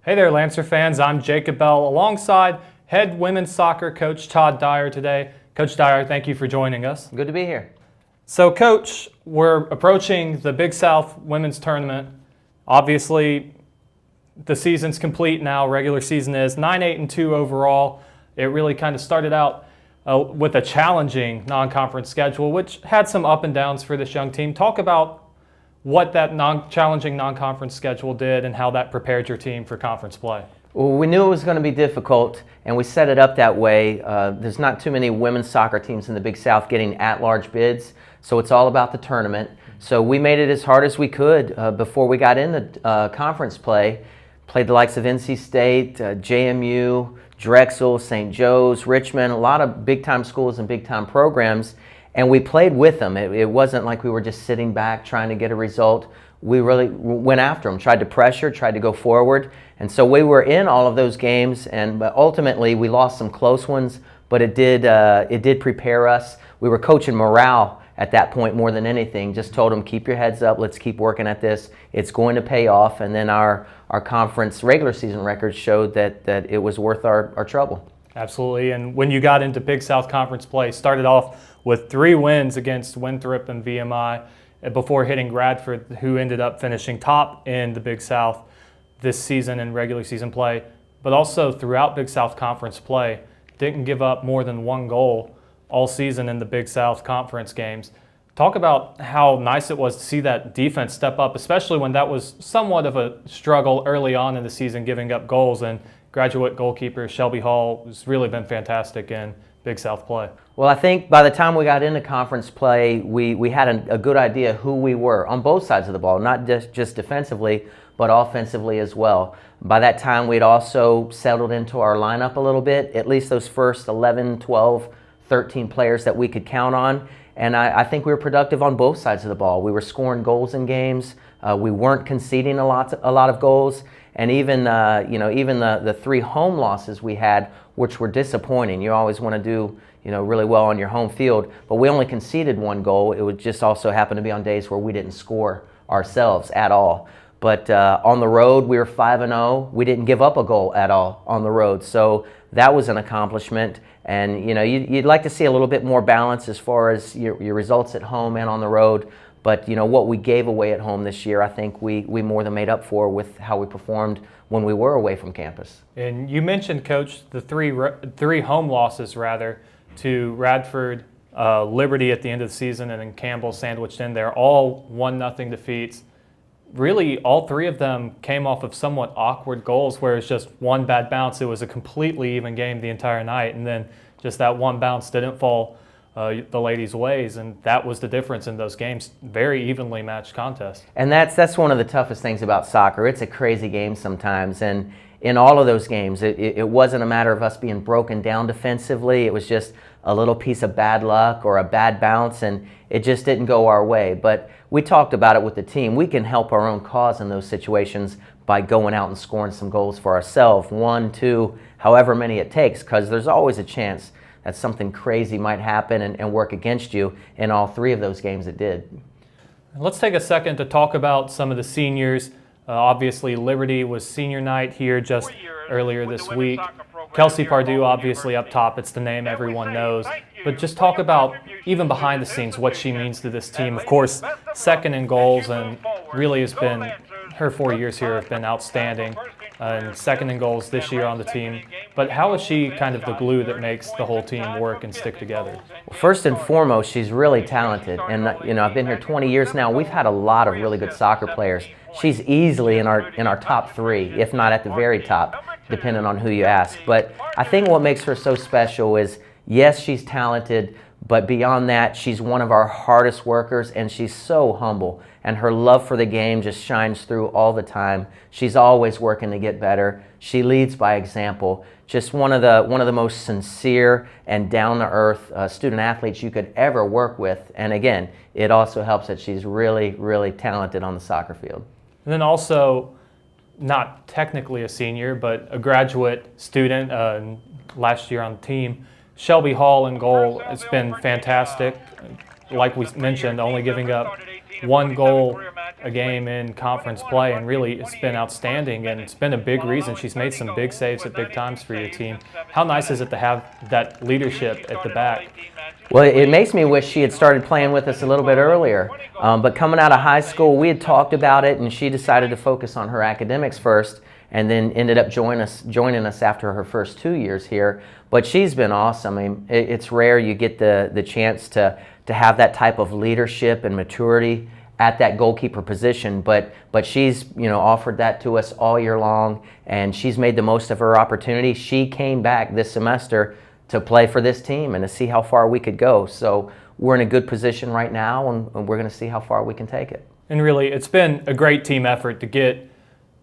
Hey there, Lancer fans. I'm Jacob Bell alongside head women's soccer coach Todd Dyer today. Coach Dyer, thank you for joining us. Good to be here. So, Coach, we're approaching the Big South Women's Tournament. Obviously, the season's complete now. Regular season is 9-8-2 overall. It really kind of started out with a challenging non-conference schedule, which had some up and downs for this young team. Talk about what that challenging non-conference schedule did and how that prepared your team for conference play. Well, we knew it was going to be difficult, and we set it up that way. There's not too many women's soccer teams in the Big South getting at-large bids, so it's all about the tournament. So we made it as hard as we could before we got into conference play. Played the likes of NC State, JMU, Drexel, St. Joe's, Richmond, a lot of big-time schools and big-time programs. And we played with them. It wasn't like we were just sitting back trying to get a result. We really went after them, tried to pressure, tried to go forward. And so we were in all of those games, but ultimately we lost some close ones, but it did prepare us. We were coaching morale at that point more than anything. Just told them, keep your heads up, let's keep working at this. It's going to pay off. And then our conference regular season records showed that it was worth our trouble. Absolutely. And when you got into Big South Conference play, started off with 3 wins against Winthrop and VMI before hitting Radford, who ended up finishing top in the Big South this season in regular season play, but also throughout Big South Conference play, didn't give up more than 1 goal all season in the Big South Conference games. Talk about how nice it was to see that defense step up, especially when that was somewhat of a struggle early on in the season, giving up goals. And graduate goalkeeper Shelby Hall has really been fantastic in Big South play. Well, I think by the time we got into conference play, we had a good idea who we were on both sides of the ball, not just defensively, but offensively as well. By that time, we'd also settled into our lineup a little bit, at least those first 11, 12, 13 players that we could count on. And I think we were productive on both sides of the ball. We were scoring goals in games. We weren't conceding a lot of goals. And even the 3 home losses we had, which were disappointing. You always want to do really well on your home field, but we only conceded 1 goal. It would just also happen to be on days where we didn't score ourselves at all. But on the road, we were 5-0. We didn't give up a goal at all on the road, so that was an accomplishment. And you'd like to see a little bit more balance as far as your results at home and on the road. But what we gave away at home this year, I think we more than made up for with how we performed when we were away from campus. And you mentioned, Coach, the three home losses rather to Radford, Liberty at the end of the season, and then Campbell sandwiched in there, all 1-0 defeats. Really, all 3 of them came off of somewhat awkward goals where it's just one bad bounce. It was a completely even game the entire night, and then just that one bounce didn't fall the ladies' ways, and that was the difference in those games. Very evenly matched contest. And that's one of the toughest things about soccer. It's a crazy game sometimes, and in all of those games, it wasn't a matter of us being broken down defensively. It was just a little piece of bad luck or a bad bounce, and it just didn't go our way. But we talked about it with the team. We can help our own cause in those situations by going out and scoring some goals for ourselves, 1, 2, however many it takes, because there's always a chance that something crazy might happen and work against you. In all 3 of those games it did. Let's take a second to talk about some of the seniors. Obviously, Liberty was senior night here just earlier this week. Kelsey Pardue, obviously up top, it's the name everyone knows. But just talk about, even behind the scenes, what she means to this team. Of course, second in goals, and really has been, her 4 years here have been outstanding. And second in goals this year on the team. But how is she kind of the glue that makes the whole team work and stick together? Well, first and foremost, she's really talented. And I've been here 20 years now. We've had a lot of really good soccer players. She's easily in our top 3, if not at the very top, depending on who you ask. But I think what makes her so special is, yes, she's talented, but beyond that, she's one of our hardest workers, and she's so humble. And her love for the game just shines through all the time. She's always working to get better. She leads by example. Just one of the most sincere and down-to-earth student athletes you could ever work with. And again, it also helps that she's really, really talented on the soccer field. And then also, not technically a senior, but a graduate student last year on the team, Shelby Hall in goal. It's been fantastic. Like we mentioned, only giving up 1 goal a game in conference play, and really it's been outstanding, and it's been a big reason. She's made some big saves at big times for your team. How nice is it to have that leadership at the back? Well, it makes me wish she had started playing with us a little bit earlier. But coming out of high school, we had talked about it, and she decided to focus on her academics first, and then ended up joining us after her first 2 years here. But she's been awesome. I mean, it's rare you get the chance to have that type of leadership and maturity at that goalkeeper position, but she's offered that to us all year long, and she's made the most of her opportunity. She came back this semester to play for this team and to see how far we could go. So we're in a good position right now, and we're going to see how far we can take it. And really, it's been a great team effort to get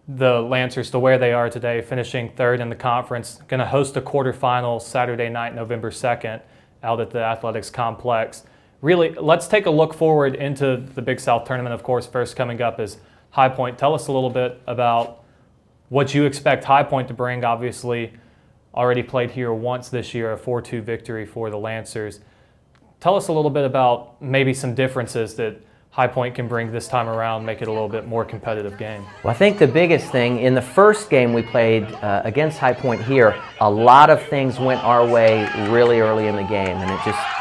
the Lancers to where they are today, finishing third in the conference. Going to host a quarterfinal Saturday night, November 2nd, out at the Athletics Complex. Really, let's take a look forward into the Big South tournament. Of course, first coming up is High Point. Tell us a little bit about what you expect High Point to bring. Obviously, already played here once this year, a 4-2 victory for the Lancers. Tell us a little bit about maybe some differences that High Point can bring this time around, make it a little bit more competitive game. Well, I think the biggest thing, in the first game we played against High Point here, a lot of things went our way really early in the game, and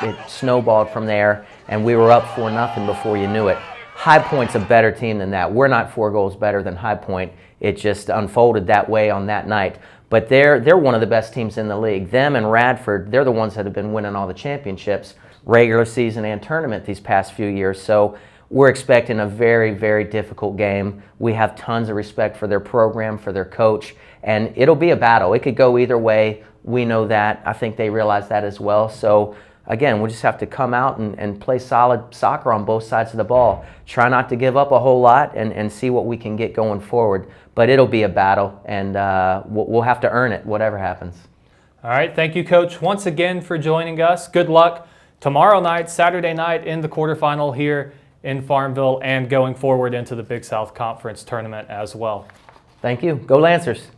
it snowballed from there, and we were up 4-0 before you knew it. High Point's a better team than that. We're not 4 goals better than High Point. It just unfolded that way on that night. But they're one of the best teams in the league. Them and Radford, they're the ones that have been winning all the championships, regular season and tournament these past few years. So we're expecting a very, very difficult game. We have tons of respect for their program, for their coach, and it'll be a battle. It could go either way. We know that. I think they realize that as well. So again, we'll just have to come out and play solid soccer on both sides of the ball. Try not to give up a whole lot and see what we can get going forward. But it'll be a battle, and we'll have to earn it, whatever happens. All right, thank you, Coach, once again for joining us. Good luck tomorrow night, Saturday night, in the quarterfinal here in Farmville, and going forward into the Big South Conference tournament as well. Thank you. Go Lancers.